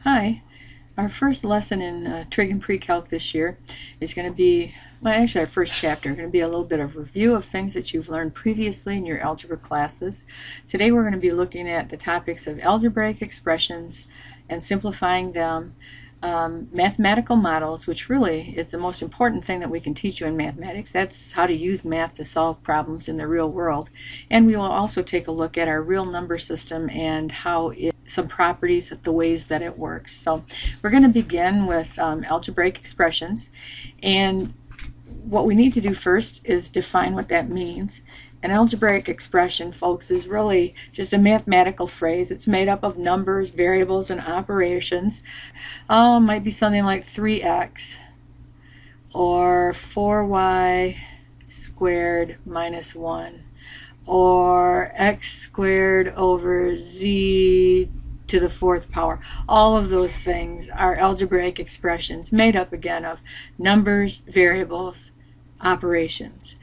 Hi, our first lesson in Trig and Pre-Calc this year is going to be, well, actually our first chapter, going to be a little bit of review of things that you've learned previously in your algebra classes. Today we're going to be looking at the topics of algebraic expressions and simplifying them, mathematical models, which really is the most important thing that we can teach you in mathematics. That's how to use math to solve problems in the real world. And we will also take a look at our real number system and how some properties of the ways that it works. So we're going to begin with algebraic expressions, and what we need to do first is define what that means. An algebraic expression, folks, is really just a mathematical phrase. It's made up of numbers, variables, and operations. Might be something like 3x or 4y squared minus 1 or x squared over z to the fourth power. All of those things are algebraic expressions made up again of numbers, variables, operations.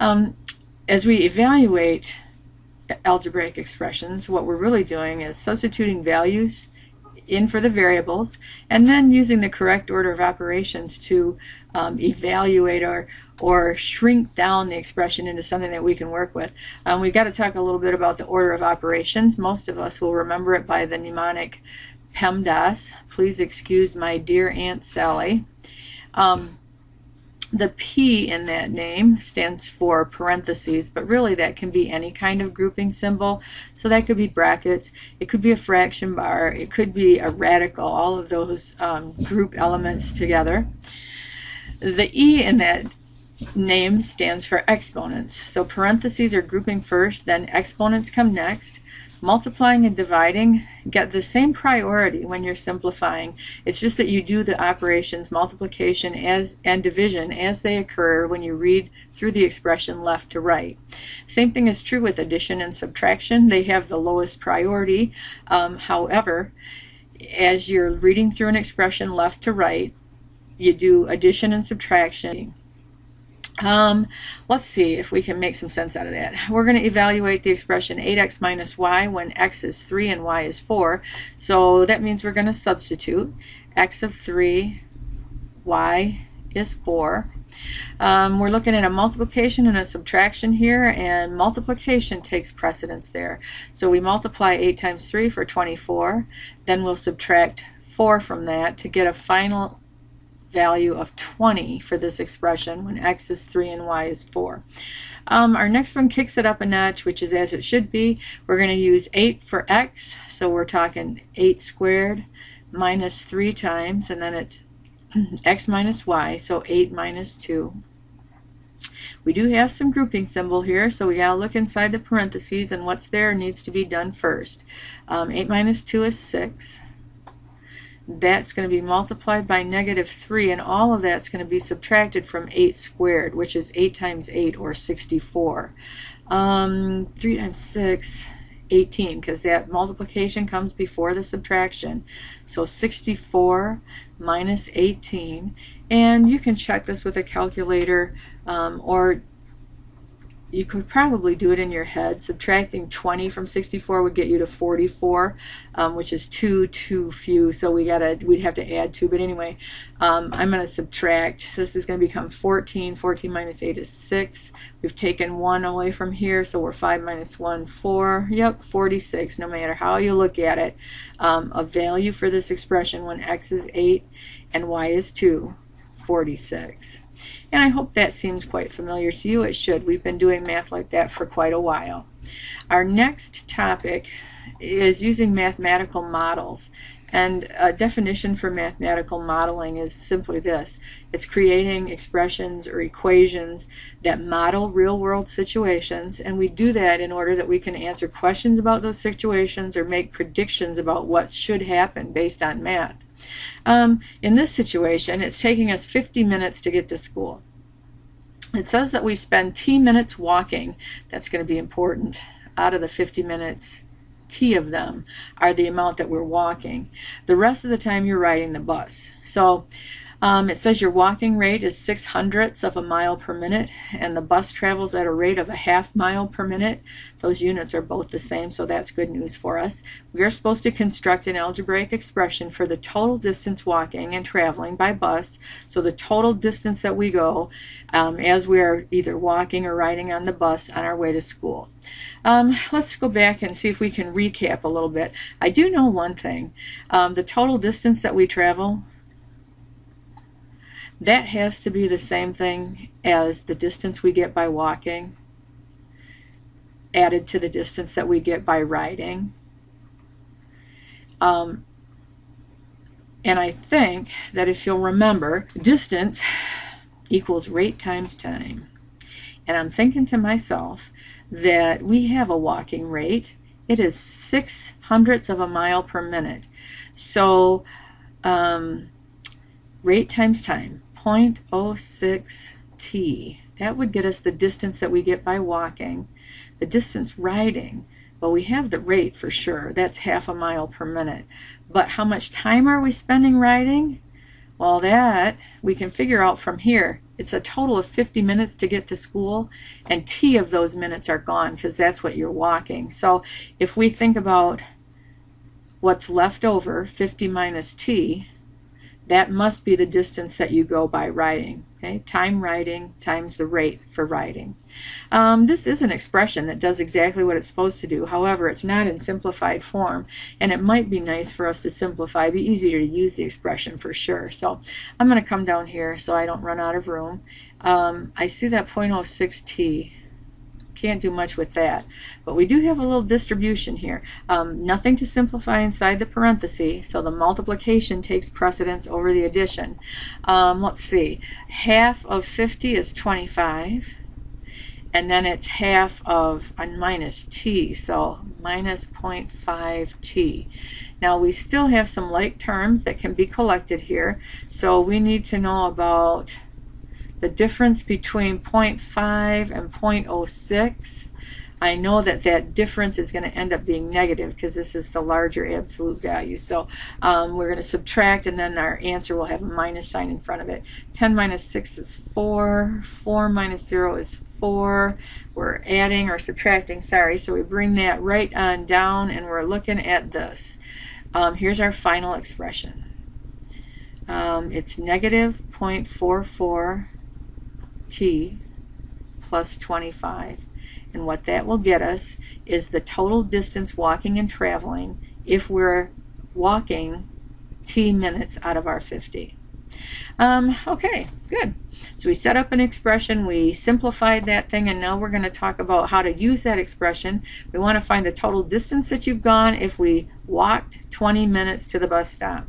As we evaluate algebraic expressions, what we're really doing is substituting values in for the variables and then using the correct order of operations to evaluate or shrink down the expression into something that we can work with. We've got to talk a little bit about the order of operations. Most of us will remember it by the mnemonic PEMDAS. Please excuse my dear Aunt Sally. The P in that name stands for parentheses, but really that can be any kind of grouping symbol. So that could be brackets, it could be a fraction bar, it could be a radical, all of those group elements together. The E in that name stands for exponents. So parentheses are grouping first, then exponents come next. Multiplying and dividing get the same priority when you're simplifying. It's just that you do the operations multiplication and division as they occur when you read through the expression left to right. Same thing is true with addition and subtraction. They have the lowest priority. However, as you're reading through an expression left to right, you do addition and subtraction. Let's see if we can make some sense out of that. We're going to evaluate the expression 8x minus y when x is 3 and y is 4. So that means we're going to substitute x of 3, y is 4. We're looking at a multiplication and a subtraction here, and multiplication takes precedence there. So we multiply 8 times 3 for 24. Then we'll subtract 4 from that to get a final value of 20 for this expression when x is 3 and y is 4. Our next one kicks it up a notch, which is as it should be. We're going to use 8 for x, so we're talking 8 squared minus 3 times, and then it's x minus y, so 8 minus 2. We do have some grouping symbol here, so we got to look inside the parentheses, and what's there needs to be done first. 8 minus 2 is 6. That's going to be multiplied by negative 3, and all of that's going to be subtracted from 8 squared, which is 8 times 8, or 64. 3 times 6, 18, because that multiplication comes before the subtraction. So 64 minus 18, and you can check this with a calculator, or you could probably do it in your head. Subtracting 20 from 64 would get you to 44, which is 2 too few, so we'd have to add 2. But anyway, I'm going to subtract. This is going to become 14. 14 minus 8 is 6. We've taken 1 away from here, so we're 5 minus 1, 4. Yep, 46. No matter how you look at it, a value for this expression when x is 8 and y is 2, 46. And I hope that seems quite familiar to you. It should. We've been doing math like that for quite a while. Our next topic is using mathematical models. And a definition for mathematical modeling is simply this. It's creating expressions or equations that model real-world situations, and we do that in order that we can answer questions about those situations or make predictions about what should happen based on math. In this situation, it's taking us 50 minutes to get to school. It says that we spend t minutes walking. That's going to be important. Out of the 50 minutes, t of them are the amount that we're walking. The rest of the time you're riding the bus. So It says your walking rate is 6/100ths of a mile per minute, and the bus travels at a rate of a 1/2 mile per minute. Those units are both the same, so that's good news for us. We are supposed to construct an algebraic expression for the total distance walking and traveling by bus, so the total distance that we go as we are either walking or riding on the bus on our way to school. Let's go back and see if we can recap a little bit. I do know one thing. The total distance that we travel, that has to be the same thing as the distance we get by walking, added to the distance that we get by riding. And I think that if you'll remember, distance equals rate times time. And I'm thinking to myself that we have a walking rate. It is 6/100ths of a mile per minute. So rate times time, 0.06 t. That would get us the distance that we get by walking. The distance riding, well, we have the rate for sure. That's 1/2 mile per minute. But how much time are we spending riding? Well, that we can figure out from here. It's a total of 50 minutes to get to school, and t of those minutes are gone because that's what you're walking. So if we think about what's left over, 50 minus t, that must be the distance that you go by riding. Okay? Time riding times the rate for riding. This is an expression that does exactly what it's supposed to do. However, it's not in simplified form, and it might be nice for us to simplify. It'd be easier to use the expression for sure. So I'm going to come down here so I don't run out of room. I see that 0.06 t. Can't do much with that, but we do have a little distribution here. Nothing to simplify inside the parenthesis, so the multiplication takes precedence over the addition. Let's see, 1/2 of 50 is 25, and then it's 1/2 of a minus t, so minus 0.5 t. Now we still have some like terms that can be collected here, so we need to know about the difference between 0.5 and 0.06. I know that that difference is going to end up being negative because this is the larger absolute value. So we're going to subtract, and then our answer will have a minus sign in front of it. 10 minus 6 is 4. 4 minus 0 is 4. We're adding or subtracting, sorry. So we bring that right on down, and we're looking at this. Here's our final expression. It's negative 0.44 t plus 25, and what that will get us is the total distance walking and traveling if we're walking t minutes out of our 50. Okay, good. So we set up an expression, we simplified that thing, and now we're going to talk about how to use that expression. We want to find the total distance that you've gone if we walked 20 minutes to the bus stop.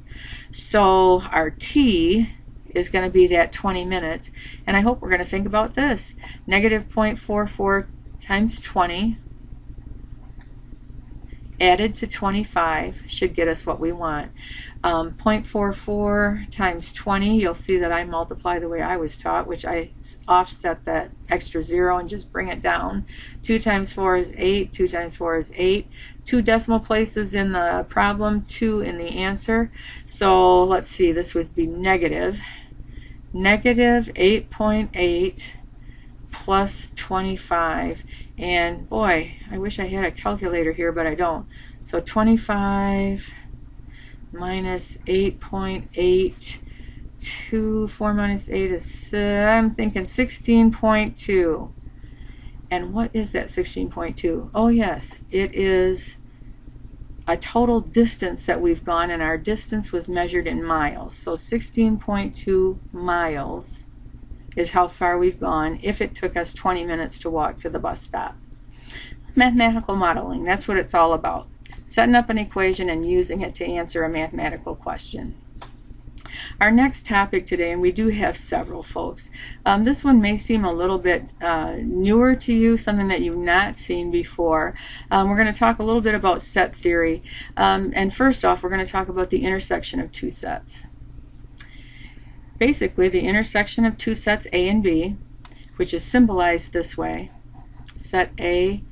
So our t is going to be that 20 minutes, and I hope we're going to think about this. Negative 0.44 times 20 added to 25 should get us what we want. 0.44 times 20, you'll see that I multiply the way I was taught, which I offset that extra 0 and just bring it down. 2 times 4 is 8, 2 times 4 is 8. 2 decimal places in the problem, 2 in the answer. So let's see, this would be negative 8.8 plus 25, and boy, I wish I had a calculator here, but I don't. So 25 minus 8.8, 4 minus 8 is, I'm thinking 16.2. And what is that 16.2? Oh yes, it is a total distance that we've gone, and our distance was measured in miles. So 16.2 miles is how far we've gone if it took us 20 minutes to walk to the bus stop. Mathematical modeling, that's what it's all about. Setting up an equation and using it to answer a mathematical question. Our next topic today, and we do have several, folks. This one may seem a little bit newer to you, something that you've not seen before. We're going to talk a little bit about set theory. And first off, we're going to talk about the intersection of two sets. Basically, the intersection of two sets A and B, which is symbolized this way. Set A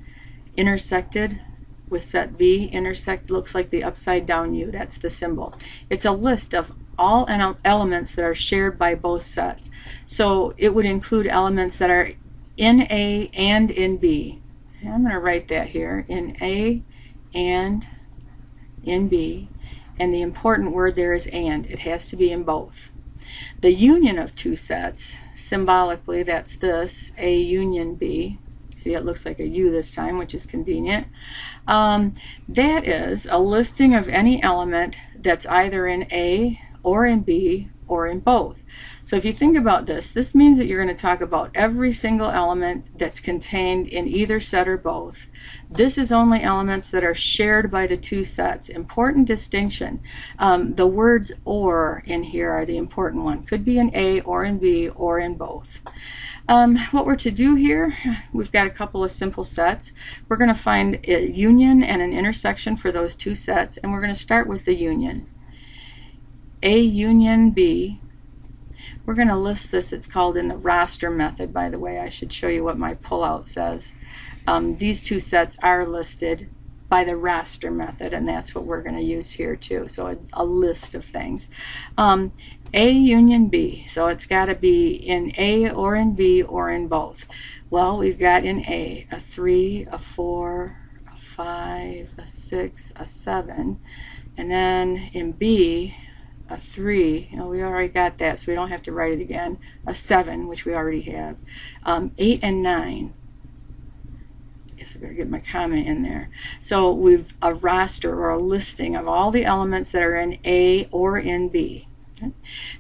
intersected with set B. Intersect looks like the upside down U. That's the symbol. It's a list of all elements that are shared by both sets. So it would include elements that are in A and in B. And I'm going to write that here, in A and in B. And the important word there is and. It has to be in both. The union of two sets, symbolically, that's this, A union B. See, it looks like a U this time, which is convenient. That is a listing of any element that's either in A or in B or in both. So if you think about this, this means that you're going to talk about every single element that's contained in either set or both. This is only elements that are shared by the two sets. Important distinction. The words or in here are the important one. Could be in A or in B or in both. What we're to do here, we've got a couple of simple sets. We're going to find a union and an intersection for those two sets, and we're going to start with the union. A union B. We're going to list this. It's called in the roster method, by the way. I should show you what my pullout says. These two sets are listed by the roster method, and that's what we're going to use here too. So a list of things. A union B, so it's got to be in A or in B or in both. Well, we've got in A a 3, a 4, a 5, a 6, a 7, and then in B a 3, we already got that, so we don't have to write it again, a 7, which we already have, 8 and 9. Guess I better get my comma in there. So we've a roster or a listing of all the elements that are in A or in B. Okay.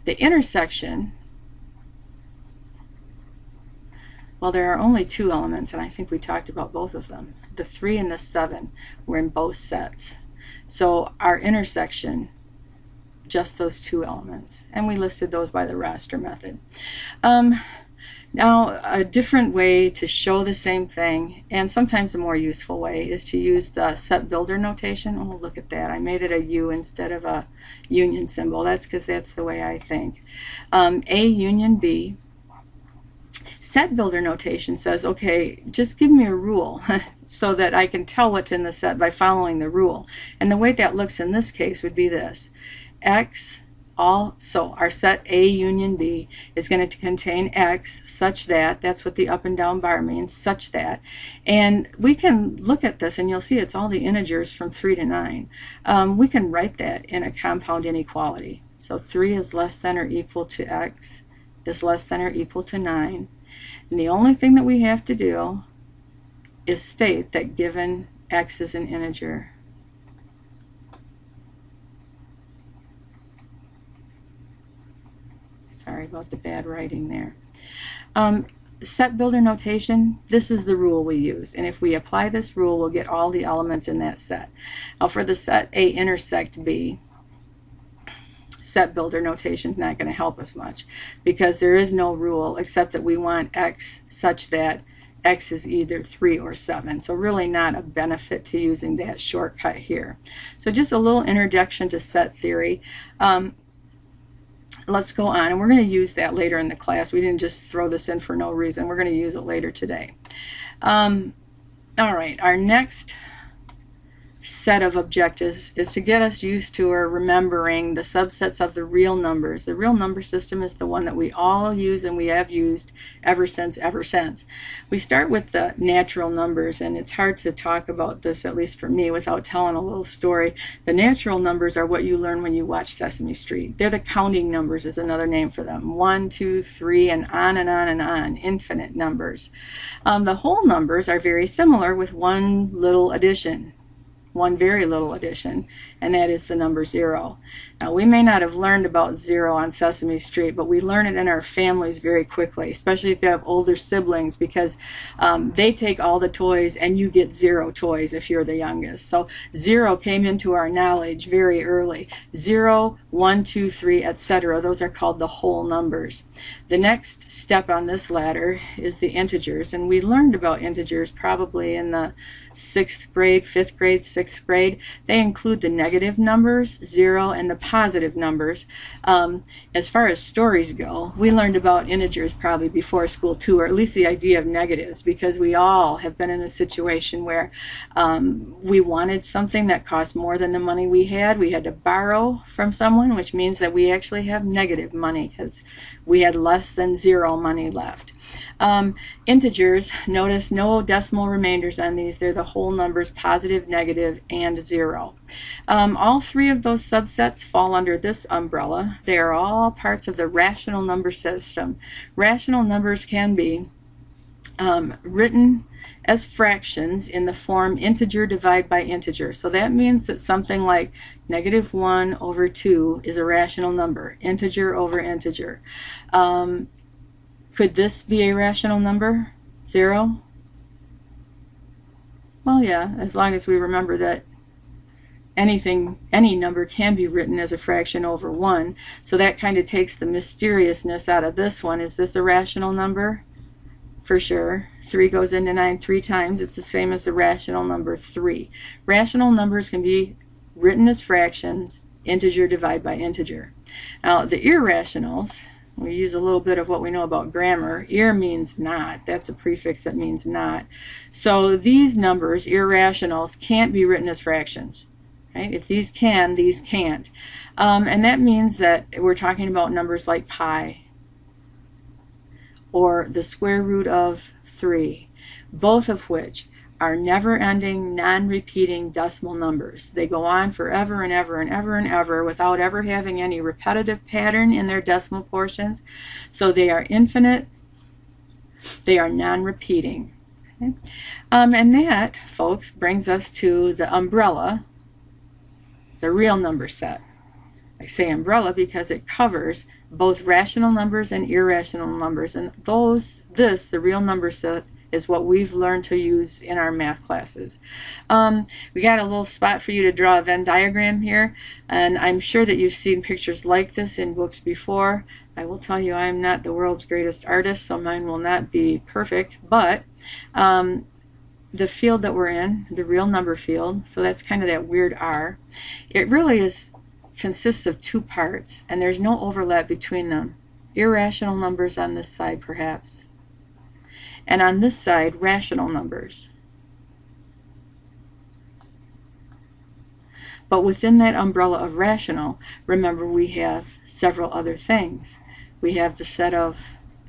The intersection, well, there are only two elements, and I think we talked about both of them. The 3 and the 7 were in both sets. So our intersection, just those two elements, and we listed those by the roster method. Now, a different way to show the same thing, and sometimes a more useful way, is to use the set builder notation. Oh, look at that. I made it a U instead of a union symbol. That's because that's the way I think. A union B. Set builder notation says, okay, just give me a rule so that I can tell what's in the set by following the rule. And the way that looks in this case would be this. X, so our set A union B is going to contain X such that, that's what the up and down bar means, such that. And we can look at this and you'll see it's all the integers from 3 to 9. We can write that in a compound inequality. So 3 is less than or equal to X is less than or equal to 9. And the only thing that we have to do is state that given X is an integer, sorry about the bad writing there. Set builder notation, this is the rule we use, and if we apply this rule, we'll get all the elements in that set. Now for the set A intersect B, set builder notation is not going to help us much because there is no rule except that we want X such that X is either 3 or 7. So really not a benefit to using that shortcut here. So just a little introduction to set theory. Let's go on, and we're going to use that later in the class. We didn't just throw this in for no reason. We're going to use it later today. All right, our next set of objectives is to get us used to or remembering the subsets of the real numbers. The real number system is the one that we all use and we have used ever since. We start with the natural numbers, and it's hard to talk about this, at least for me, without telling a little story. The natural numbers are what you learn when you watch Sesame Street. They're the counting numbers is another name for them. 1, 2, 3, and on and on and on. Infinite numbers. The whole numbers are very similar with one little addition. One very little addition, and that is the number 0. Now, we may not have learned about 0 on Sesame Street, but we learn it in our families very quickly, especially if you have older siblings, because they take all the toys and you get 0 toys if you're the youngest. So 0 came into our knowledge very early. 0, 1, 2, 3, etc. Those are called the whole numbers. The next step on this ladder is the integers, and we learned about integers probably in the 6th grade, 5th grade, 6th grade. They include the negative numbers, 0, and the positive numbers. As far as stories go, we learned about integers probably before school too, or at least the idea of negatives, because we all have been in a situation where we wanted something that cost more than the money we had. We had to borrow from someone, which means that we actually have negative money because we had less than 0 money left. Integers, notice no decimal remainders on these. They're the whole numbers, positive, negative, and 0. All 3 of those subsets fall under this umbrella. They are all parts of the rational number system. Rational numbers can be written as fractions in the form integer divide by integer. So that means that something like -1/2 is a rational number, integer over integer. Could this be a rational number? 0? Well, yeah, as long as we remember that any number can be written as a fraction over 1. So that kind of takes the mysteriousness out of this one. Is this a rational number? For sure. 3 goes into 9 3 times. It's the same as the rational number 3. Rational numbers can be written as fractions, integer divide by integer. Now, the irrationals, we use a little bit of what we know about grammar. Ir means not. That's a prefix that means not. So these numbers, irrationals, can't be written as fractions. Right? If these can, these can't. And that means that we're talking about numbers like pi or the square root of 3, both of which are never-ending, non-repeating decimal numbers. They go on forever and ever and ever and ever without ever having any repetitive pattern in their decimal portions. So they are infinite. They are non-repeating. Okay? And that, folks, brings us to the umbrella, the real number set. I say umbrella because it covers both rational numbers and irrational numbers. And the real number set, is what we've learned to use in our math classes. We got a little spot for you to draw a Venn diagram here, and I'm sure that you've seen pictures like this in books before. I will tell you I'm not the world's greatest artist, so mine will not be perfect, but the field that we're in, the real number field, so that's kind of that weird R, it really consists of 2 parts, and there's no overlap between them. Irrational numbers on this side, perhaps. And on this side, rational numbers. But within that umbrella of rational, remember we have several other things. We have the set of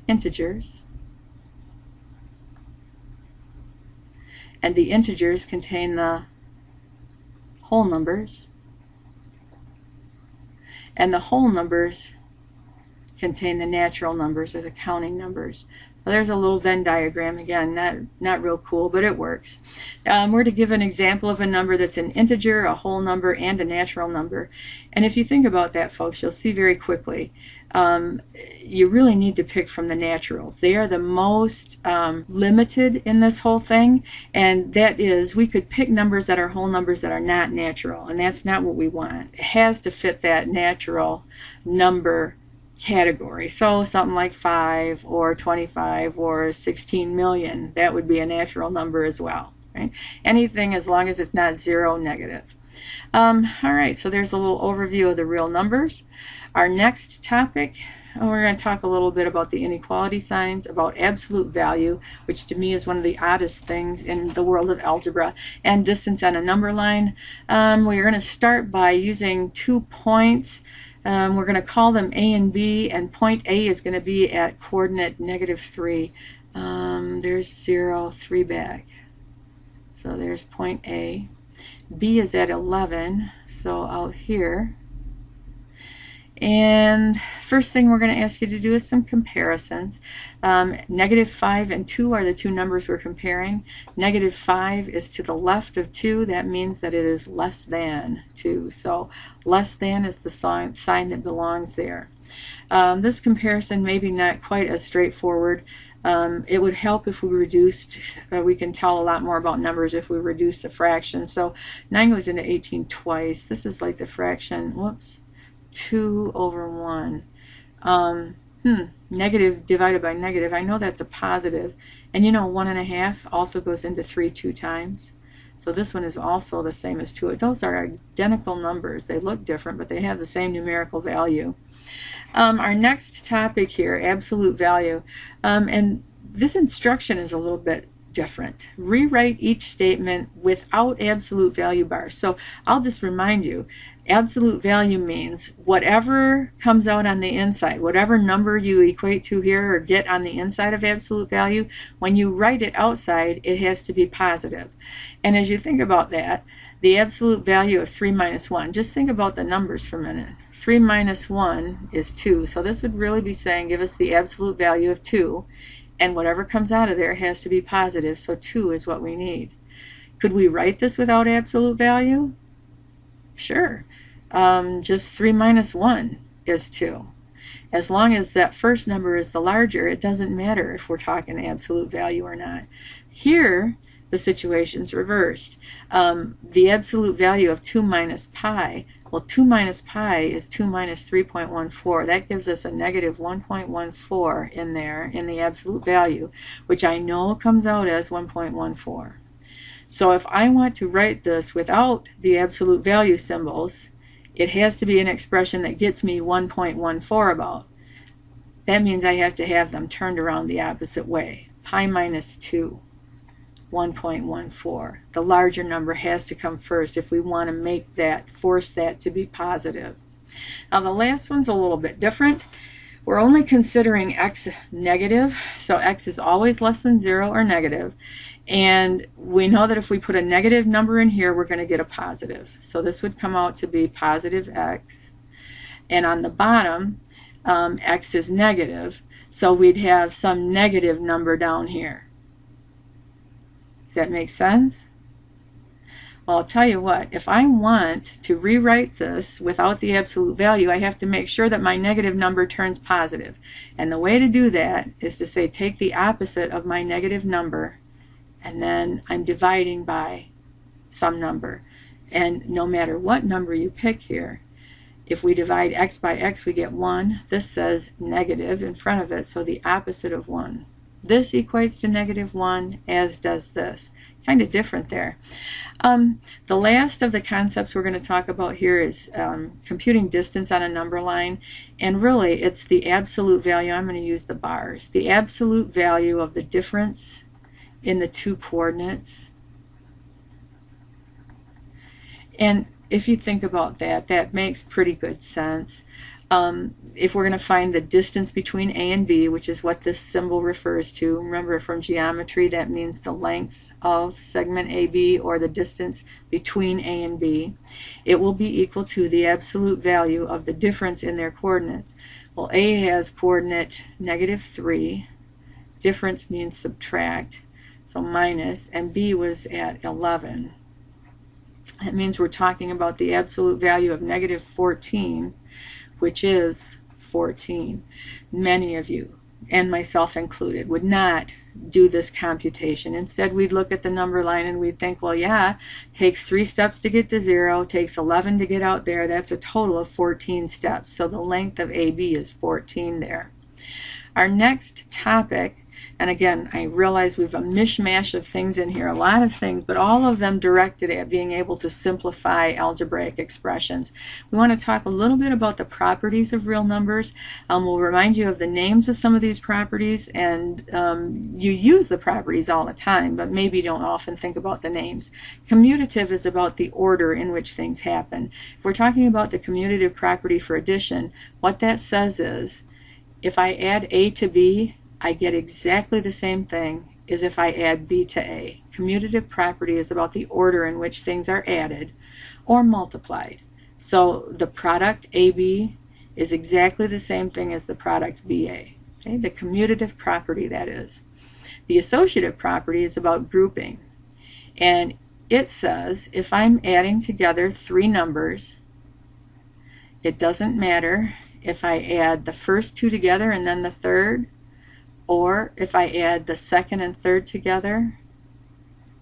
integers, and the integers contain the whole numbers, and the whole numbers contain the natural numbers or the counting numbers. Well, there's a little Venn diagram again, not real cool, but it works. We're to give an example of a number that's an integer, a whole number, and a natural number. And if you think about that, folks, you'll see very quickly you really need to pick from the naturals. They are the most limited in this whole thing, and that is we could pick numbers that are whole numbers that are not natural, and that's not what we want. It has to fit that natural number category. So something like 5 or 25 or 16 million, that would be a natural number as well. Right? Anything as long as it's not 0, negative. All right, so there's a little overview of the real numbers. Our next topic, we're going to talk a little bit about the inequality signs, about absolute value, which to me is one of the oddest things in the world of algebra, and distance on a number line. We're going to start by using 2 points. We're going to call them A and B, and point A is going to be at coordinate -3. There's 0, 3 back. So there's point A. B is at 11, so out here. And first thing we're going to ask you to do is some comparisons. -5 and 2 are the 2 numbers we're comparing. -5 is to the left of 2. That means that it is less than 2. So less than is the sign that belongs there. This comparison may be not quite as straightforward. It would help if we reduced, we can tell a lot more about numbers if we reduced a fraction. So 9 goes into 18 twice. This is like the fraction, whoops, 2 over 1. Negative divided by negative, I know that's a positive. And you know 1 1/2 also goes into 3 2 times. So this one is also the same as 2. Those are identical numbers. They look different, but they have the same numerical value. Our next topic here, absolute value. And this instruction is a little bit different. Rewrite each statement without absolute value bars. So I'll just remind you, absolute value means whatever comes out on the inside, whatever number you equate to here or get on the inside of absolute value, when you write it outside, it has to be positive. And as you think about that, the absolute value of 3 minus 1, just think about the numbers for a minute. 3 minus 1 is 2. So this would really be saying give us the absolute value of 2. And whatever comes out of there has to be positive, so 2 is what we need. Could we write this without absolute value? Sure. Just 3 minus 1 is 2. As long as that first number is the larger, it doesn't matter if we're talking absolute value or not. Here, the situation's reversed. The absolute value of 2 minus pi, well, 2 minus pi is 2 minus 3.14. That gives us a negative 1.14 in there in the absolute value, which I know comes out as 1.14. So if I want to write this without the absolute value symbols, it has to be an expression that gets me 1.14 about. That means I have to have them turned around the opposite way. Pi minus 2. 1.14. The larger number has to come first if we want to make that, force that to be positive. Now the last one's a little bit different. We're only considering x negative, so x is always less than 0 or negative. And we know that if we put a negative number in here, we're going to get a positive. So this would come out to be positive x. And on the bottom, x is negative, so we'd have some negative number down here. Does that make sense? Well, I'll tell you what, if I want to rewrite this without the absolute value, I have to make sure that my negative number turns positive. And the way to do that is to say take the opposite of my negative number, and then I'm dividing by some number. And no matter what number you pick here, if we divide x by x, we get 1. This says negative in front of it, so the opposite of 1. This equates to negative 1, as does this. Kind of different there. The last of the concepts we're going to talk about here is computing distance on a number line. And really, it's the absolute value. I'm going to use the bars. The absolute value of the difference in the two coordinates. And if you think about that, that makes pretty good sense. If we're going to find the distance between A and B, which is what this symbol refers to, remember from geometry that means the length of segment AB or the distance between A and B, it will be equal to the absolute value of the difference in their coordinates. Well, A has coordinate -3, difference means subtract, so minus, and B was at 11. That means we're talking about the absolute value of -14, which is 14. Many of you, and myself included, would not do this computation. Instead, we'd look at the number line and we'd think, well, yeah, takes 3 steps to get to 0, takes 11 to get out there. That's a total of 14 steps. So the length of AB is 14 there. Our next topic, and again, I realize we've a mishmash of things in here, a lot of things, but all of them directed at being able to simplify algebraic expressions. We want to talk a little bit about the properties of real numbers. We'll remind you of the names of some of these properties, and you use the properties all the time, but maybe don't often think about the names. Commutative is about the order in which things happen. If we're talking about the commutative property for addition, what that says is, if I add A to B, I get exactly the same thing as if I add B to A. Commutative property is about the order in which things are added or multiplied. So the product AB is exactly the same thing as the product BA. Okay? The commutative property, that is. The associative property is about grouping. And it says if I'm adding together 3 numbers, it doesn't matter if I add the first 2 together and then the third, or if I add the second and third together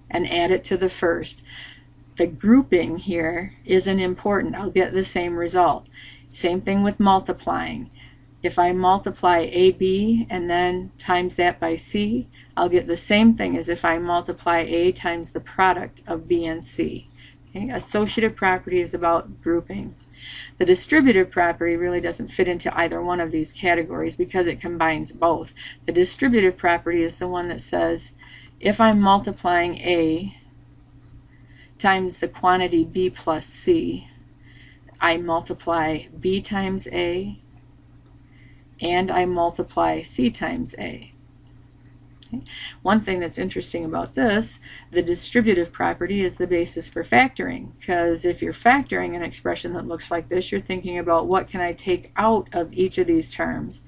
and add it to the first. The grouping here isn't important. I'll get the same result. Same thing with multiplying. if I multiply AB and then times that by C, I'll get the same thing as if I multiply A times the product of B and C. Okay? Associative property is about grouping. The distributive property really doesn't fit into either one of these categories because it combines both. The distributive property is the one that says if I'm multiplying A times the quantity B plus C, I multiply B times A and I multiply C times A. Okay. One thing that's interesting about this, the distributive property is the basis for factoring, because if you're factoring an expression that looks like this, you're thinking about what can I take out of each of these terms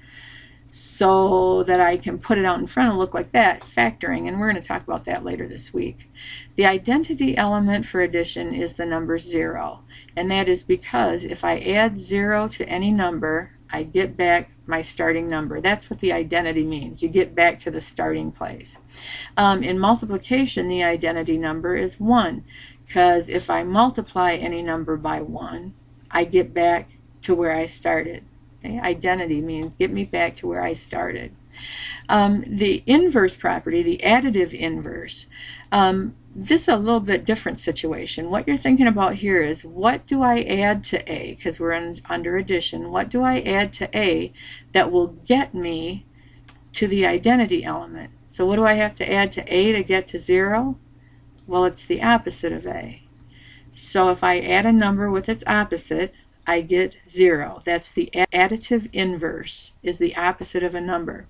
so that I can put it out in front and look like that, factoring, and we're going to talk about that later this week. The identity element for addition is the number 0, and that is because if I add 0 to any number, I get back my starting number. That's what the identity means. You get back to the starting place. In multiplication, the identity number is 1, because if I multiply any number by 1, I get back to where I started. Okay? Identity means get me back to where I started. The inverse property, the additive inverse, this is a little bit different situation. What you're thinking about here is, what do I add to A? Because we're under addition. What do I add to A that will get me to the identity element? So what do I have to add to A to get to 0? Well, it's the opposite of A. So if I add a number with its opposite, I get 0. That's the additive inverse, is the opposite of a number.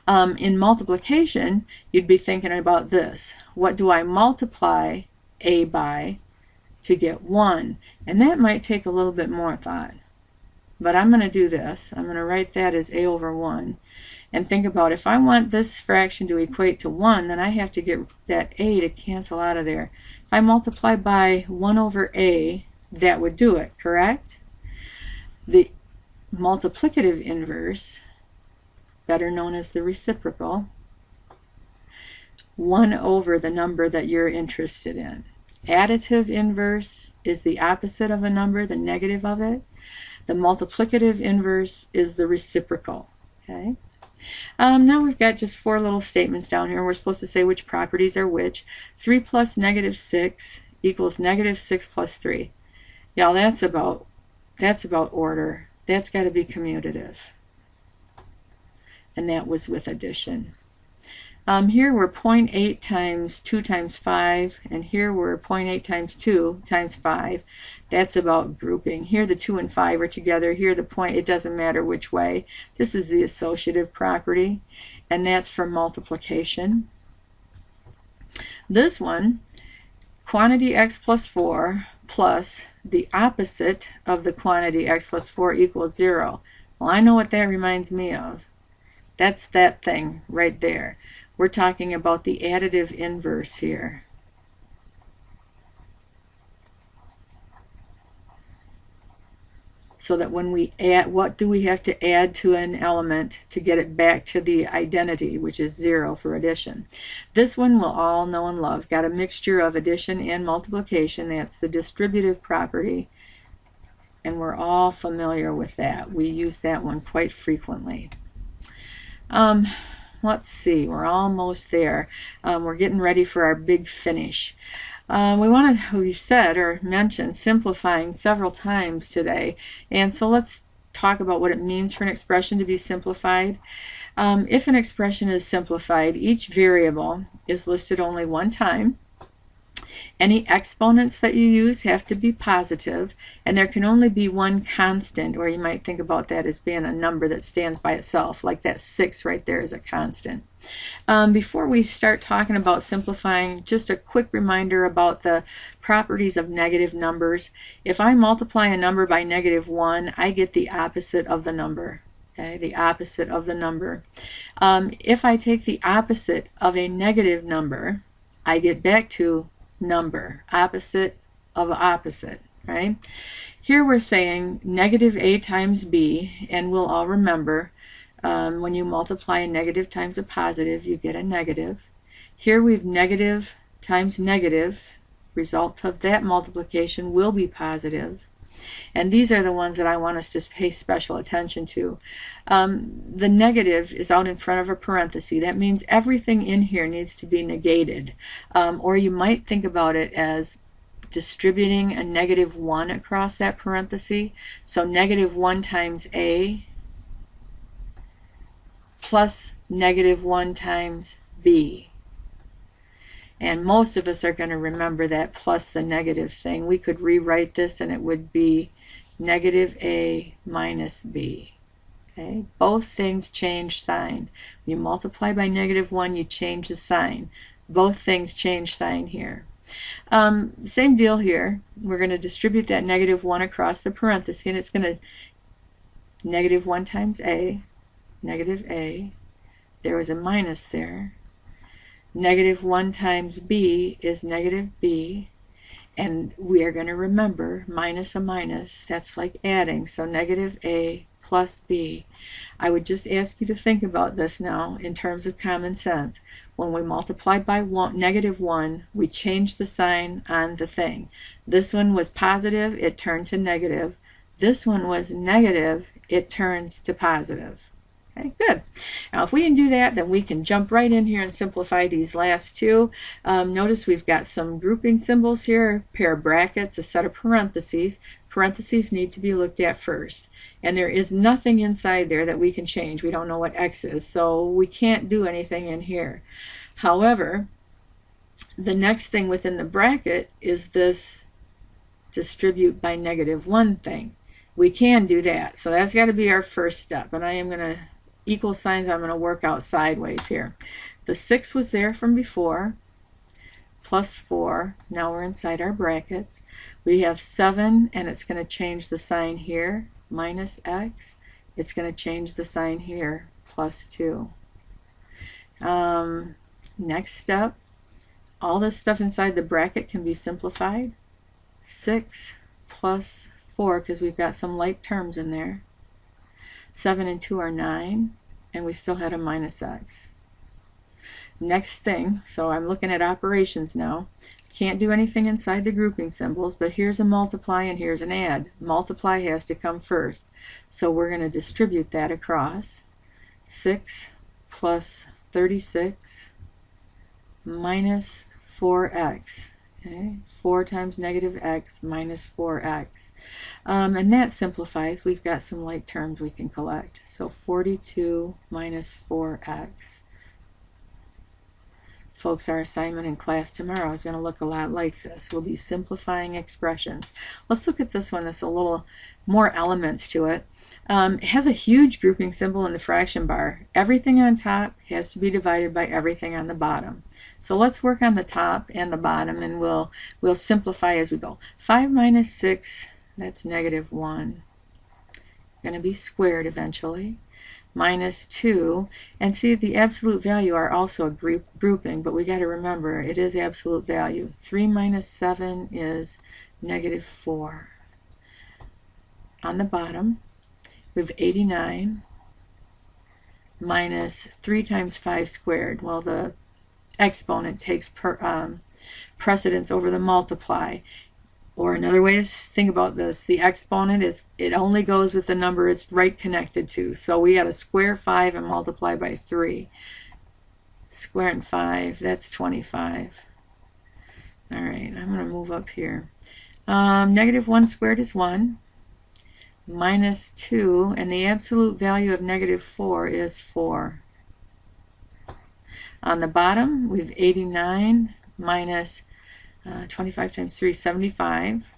In multiplication, you'd be thinking about this. What do I multiply A by to get 1? And that might take a little bit more thought. But I'm going to do this. I'm going to write that as A over 1. And think about, if I want this fraction to equate to 1, then I have to get that A to cancel out of there. If I multiply by 1 over A, that would do it, correct? The multiplicative inverse, better known as the reciprocal, 1 over the number that you're interested in. Additive inverse is the opposite of a number, the negative of it. The multiplicative inverse is the reciprocal. Okay. Now we've got just 4 little statements down here. We're supposed to say which properties are which. 3 plus negative 6 equals negative 6 plus 3. Yeah, that's about order. That's got to be commutative. And that was with addition. Here we're 0.8 times 2 times 5, and here we're 0.8 times 2 times 5. That's about grouping. Here the 2 and 5 are together. Here the point, it doesn't matter which way. This is the associative property, and that's for multiplication. This one, quantity x plus 4 plus the opposite of the quantity x plus 4 equals 0. Well, I know what that reminds me of. That's that thing right there. We're talking about the additive inverse here. So that when we add, what do we have to add to an element to get it back to the identity, which is 0 for addition? This one we'll all know and love. Got a mixture of addition and multiplication. That's the distributive property. And we're all familiar with that. We use that one quite frequently. Let's see, we're almost there. We're getting ready for our big finish. We've said or mentioned simplifying several times today, and so let's talk about what it means for an expression to be simplified. If an expression is simplified, each variable is listed only one time. Any exponents that you use have to be positive, and there can only be one constant, or you might think about that as being a number that stands by itself, like that 6 right there is a constant. Before we start talking about simplifying, just a quick reminder about the properties of negative numbers. If I multiply a number by -1, I get the opposite of the number. Okay, the opposite of the number. If I take the opposite of a negative number, I get back to number, opposite of opposite, right? Here we're saying negative a times b, and we'll all remember when you multiply a negative times a positive, you get a negative. Here we've negative times negative. Result of that multiplication will be positive. And these are the ones that I want us to pay special attention to. The negative is out in front of a parenthesis. That means everything in here needs to be negated. Or you might think about it as distributing a -1 across that parenthesis. So -1 times A plus -1 times B. And most of us are going to remember that plus the negative thing. We could rewrite this and it would be -A minus B. Okay? Both things change sign. When you multiply by -1, you change the sign. Both things change sign here. Same deal here. We're going to distribute that -1 across the parenthesis, and it's going to -1 times A, -A. There was a minus there. -1 times B is -B, and we are going to remember minus a minus, that's like adding, so -A plus B. I would just ask you to think about this now in terms of common sense. When we multiply by -1, we change the sign on the thing. This one was positive, it turned to negative. This one was negative, it turns to positive. Okay, good. Now if we can do that, then we can jump right in here and simplify these last two. Notice we've got some grouping symbols here, a pair of brackets, a set of parentheses. Parentheses need to be looked at first. And there is nothing inside there that we can change. We don't know what x is, so we can't do anything in here. However, the next thing within the bracket is this distribute by -1 thing. We can do that. So that's got to be our first step. And I am going to equal signs I'm going to work out sideways here. The 6 was there from before, plus 4. Now we're inside our brackets. We have 7, and it's going to change the sign here, minus x. It's going to change the sign here, plus 2. Next step, all this stuff inside the bracket can be simplified. 6 plus 4, because we've got some like terms in there. 7 and 2 are 9, and we still had a minus x. Next thing, so I'm looking at operations now. Can't do anything inside the grouping symbols, but here's a multiply and here's an add. Multiply has to come first, so we're going to distribute that across. 6 plus 36 minus 4x. Okay, 4 times -x minus 4x. And that simplifies. We've got some like terms we can collect. So 42 minus 4x. Folks, our assignment in class tomorrow is going to look a lot like this. We'll be simplifying expressions. Let's look at this one that's a little more elements to it. It has a huge grouping symbol in the fraction bar. Everything on top has to be divided by everything on the bottom. So let's work on the top and the bottom, and we'll simplify as we go. 5 minus 6, that's -1. Going to be squared eventually. Minus 2, and see the absolute value are also a grouping, but we got to remember it is absolute value. 3 minus 7 is -4. On the bottom, we have 89 minus 3 times 5 squared. Well, the exponent takes precedence over the multiply. Or another way to think about this, the exponent is, it only goes with the number it's right connected to. So we got to square 5 and multiply by 3. Squaring 5, that's 25. All right, I'm going to move up here. -1 squared is 1. Minus 2, and the absolute value of -4 is 4. On the bottom, we have 89 minus 25 times 3, 75.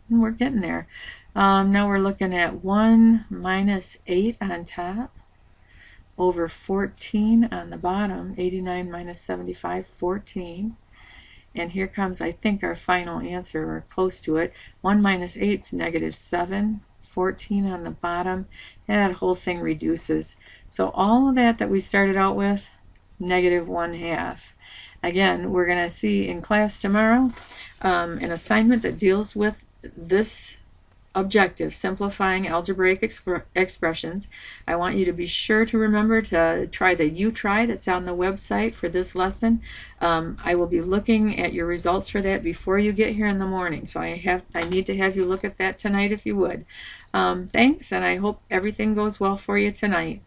And we're getting there. Now we're looking at 1 minus 8 on top over 14 on the bottom. 89 minus 75, 14. And here comes, I think, our final answer, or close to it. 1 minus 8 is -7. 14 on the bottom, and that whole thing reduces. So all of that we started out with, -1/2. Again, we're going to see in class tomorrow an assignment that deals with this objective, simplifying algebraic expressions. I want you to be sure to remember to try the U-Try that's on the website for this lesson. I will be looking at your results for that before you get here in the morning, so I need to have you look at that tonight if you would. Thanks, and I hope everything goes well for you tonight.